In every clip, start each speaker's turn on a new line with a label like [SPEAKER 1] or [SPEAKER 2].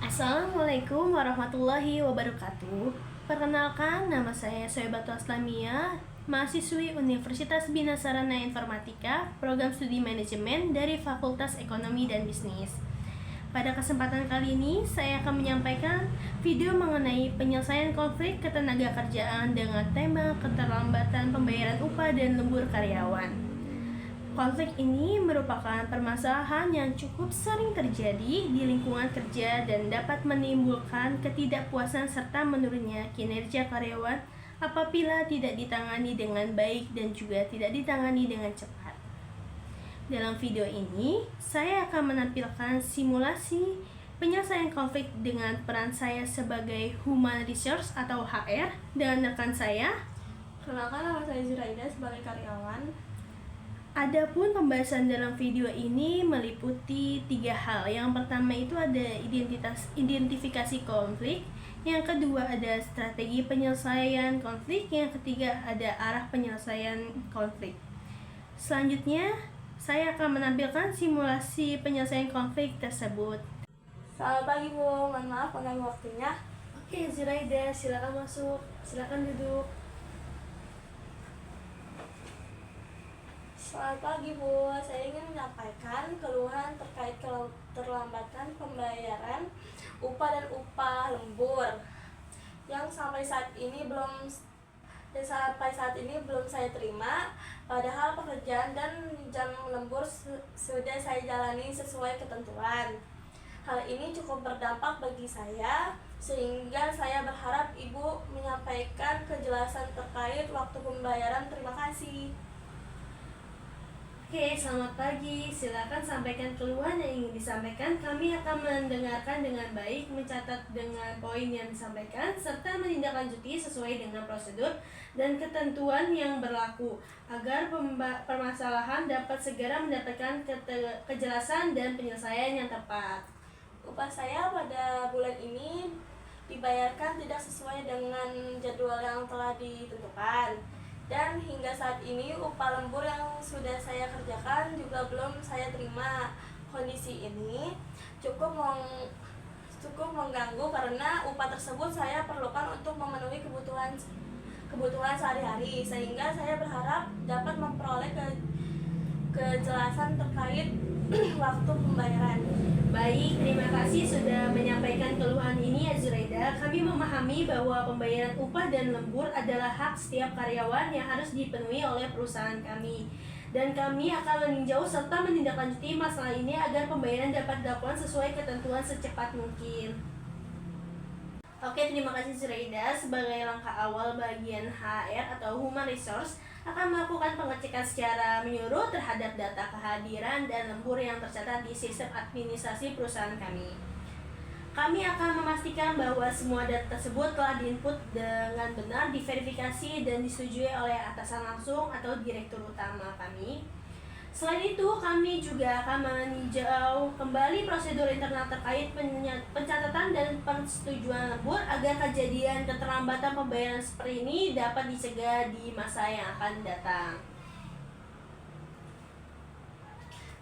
[SPEAKER 1] Assalamualaikum warahmatullahi wabarakatuh. Perkenalkan, nama saya Soebatu Aslamia, mahasiswi Universitas Bina Sarana Informatika, Program Studi Manajemen dari Fakultas Ekonomi dan Bisnis. Pada kesempatan kali ini, saya akan menyampaikan video mengenai penyelesaian konflik ketenagakerjaan dengan tema keterlambatan pembayaran upah dan lembur karyawan. Konflik ini merupakan permasalahan yang cukup sering terjadi di lingkungan kerja dan dapat menimbulkan ketidakpuasan serta menurunnya kinerja karyawan apabila tidak ditangani dengan baik dan juga tidak ditangani dengan cepat. Dalam video ini, saya akan menampilkan simulasi penyelesaian konflik dengan peran saya sebagai Human Resource atau HR dengan rekan saya.
[SPEAKER 2] Kenalkan, nama saya Zuraida sebagai karyawan.
[SPEAKER 1] Adapun pembahasan dalam video ini meliputi 3 hal. Yang pertama itu ada identifikasi konflik, yang kedua ada strategi penyelesaian konflik, yang ketiga ada arah penyelesaian konflik. Selanjutnya, saya akan menampilkan simulasi penyelesaian konflik tersebut.
[SPEAKER 2] Selamat pagi Bu, mohon maaf mengganggu waktunya.
[SPEAKER 1] Oke, Zuraida, silakan masuk, silakan duduk.
[SPEAKER 2] Selamat pagi Bu, saya ingin menyampaikan keluhan terkait keterlambatan pembayaran upah dan upah lembur yang sampai saat ini belum saya terima, padahal pekerjaan dan jam lembur sudah saya jalani sesuai ketentuan. Hal ini cukup berdampak bagi saya, sehingga saya berharap Ibu menyampaikan kejelasan terkait waktu pembayaran. Terima kasih.
[SPEAKER 1] Oke, selamat pagi. Silakan sampaikan keluhan yang ingin disampaikan. Kami akan mendengarkan dengan baik, mencatat dengan poin yang disampaikan, serta menindaklanjuti sesuai dengan prosedur dan ketentuan yang berlaku, agar permasalahan dapat segera mendapatkan kejelasan dan penyelesaian yang tepat.
[SPEAKER 2] Upah saya pada bulan ini dibayarkan tidak sesuai dengan jadwal yang telah ditentukan. Dan hingga saat ini upah lembur yang sudah saya kerjakan juga belum saya terima. Kondisi ini cukup mengganggu karena upah tersebut saya perlukan untuk memenuhi kebutuhan sehari-hari, sehingga saya berharap dapat memperoleh kejelasan terkait waktu pembayaran.
[SPEAKER 1] Baik, terima kasih sudah menyampaikan keluhan ini ya Zuraida. Kami memahami bahwa pembayaran upah dan lembur adalah hak setiap karyawan yang harus dipenuhi oleh perusahaan kami. Dan kami akan meninjau serta menindaklanjuti masalah ini agar pembayaran dapat dilakukan sesuai ketentuan secepat mungkin. Oke, terima kasih Zuraida. Sebagai langkah awal, bagian HR atau Human Resource akan melakukan pengecekan secara menyeluruh terhadap data kehadiran dan lembur yang tercatat di sistem administrasi perusahaan kami. Kami akan memastikan bahwa semua data tersebut telah diinput dengan benar, diverifikasi dan disetujui oleh atasan langsung atau direktur utama kami. Selain itu, kami juga akan meninjau kembali prosedur internal terkait pencatatan dan persetujuan lembur agar kejadian keterlambatan pembayaran seperti ini dapat dicegah di masa yang akan datang.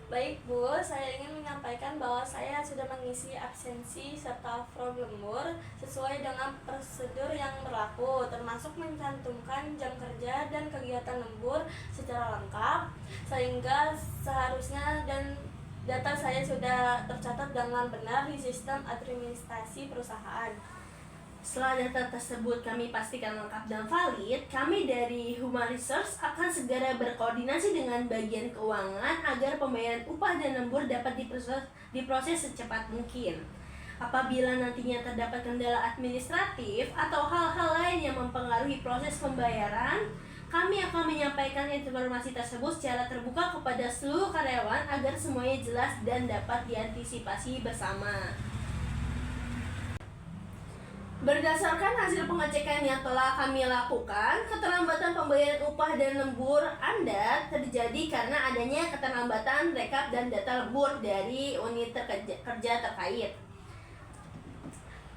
[SPEAKER 2] Baik Bu, saya ingin menyampaikan bahwa saya sudah mengisi absensi serta form lembur sesuai dengan prosedur yang berlaku, termasuk mencantumkan jam kerja dan kegiatan lembur secara lengkap, sehingga seharusnya dan data saya sudah tercatat dengan benar di sistem administrasi perusahaan.
[SPEAKER 1] Setelah data tersebut kami pastikan lengkap dan valid, kami dari Human Resource akan segera berkoordinasi dengan bagian keuangan agar pembayaran upah dan lembur dapat diproses secepat mungkin. Apabila nantinya terdapat kendala administratif atau hal-hal lain yang mempengaruhi proses pembayaran, kami akan menyampaikan informasi tersebut secara terbuka kepada seluruh karyawan agar semuanya jelas dan dapat diantisipasi bersama. Berdasarkan hasil pengecekan yang telah kami lakukan, keterlambatan pembayaran upah dan lembur Anda terjadi karena adanya keterlambatan rekap dan data lembur dari unit kerja terkait.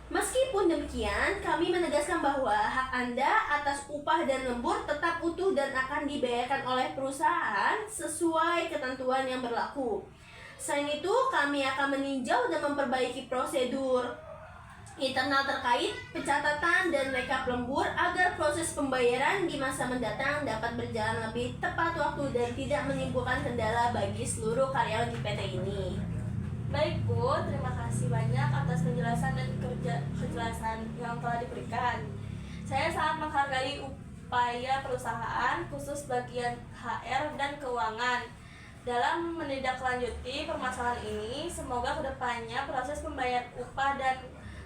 [SPEAKER 1] Meskipun demikian, kami menegaskan bahwa hak Anda atas upah dan lembur tetap utuh dan akan dibayarkan oleh perusahaan sesuai ketentuan yang berlaku. Selain itu, kami akan meninjau dan memperbaiki prosedur internal terkait, pencatatan, dan rekap lembur agar proses pembayaran di masa mendatang dapat berjalan lebih tepat waktu dan tidak menimbulkan kendala bagi seluruh karyawan di PT ini.
[SPEAKER 2] Baik Bu, terima kasih banyak atas penjelasan dan kejelasan yang telah diberikan. Saya sangat menghargai upaya perusahaan, khusus bagian HR dan keuangan, dalam menindaklanjuti permasalahan ini. Semoga kedepannya proses pembayaran upah dan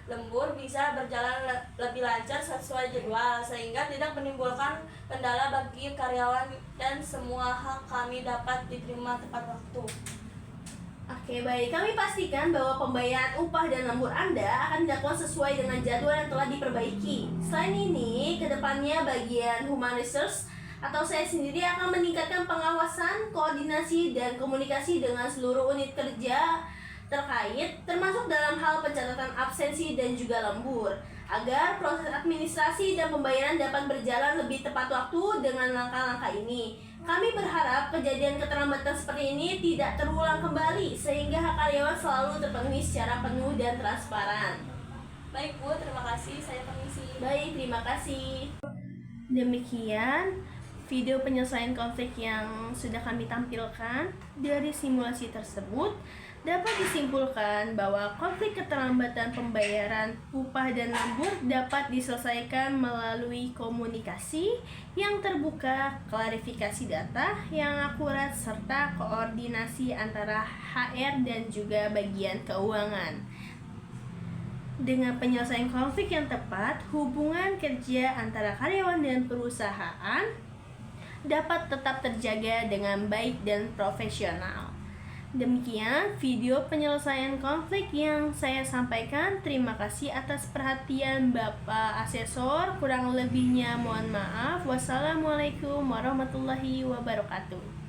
[SPEAKER 2] lembur bisa berjalan lebih lancar sesuai jadwal, sehingga tidak menimbulkan kendala bagi karyawan dan semua hak kami dapat diterima tepat waktu.
[SPEAKER 1] Oke, baik. Kami pastikan bahwa pembayaran upah dan lembur Anda akan dilakukan sesuai dengan jadwal yang telah diperbaiki. Selain ini, kedepannya bagian Human Resource atau saya sendiri akan meningkatkan pengawasan, koordinasi, dan komunikasi dengan seluruh unit kerja terkait, termasuk dalam hal pencatatan absensi dan juga lembur, agar proses administrasi dan pembayaran dapat berjalan lebih tepat waktu dengan langkah-langkah ini. Kami berharap kejadian keterlambatan seperti ini tidak terulang kembali, sehingga hak karyawan selalu terpenuhi secara penuh dan transparan.
[SPEAKER 2] Baik Bu, terima kasih. Saya permisi.
[SPEAKER 1] Baik, terima kasih. Demikian video penyelesaian konflik yang sudah kami tampilkan. Dari simulasi tersebut dapat disimpulkan bahwa konflik keterlambatan pembayaran upah dan lembur dapat diselesaikan melalui komunikasi yang terbuka, klarifikasi data yang akurat, serta koordinasi antara HR dan juga bagian keuangan. Dengan penyelesaian konflik yang tepat, hubungan kerja antara karyawan dan perusahaan dapat tetap terjaga dengan baik dan profesional. Demikian video penyelesaian konflik yang saya sampaikan. Terima kasih atas perhatian Bapak Asesor. Kurang lebihnya mohon maaf. Wassalamualaikum warahmatullahi wabarakatuh.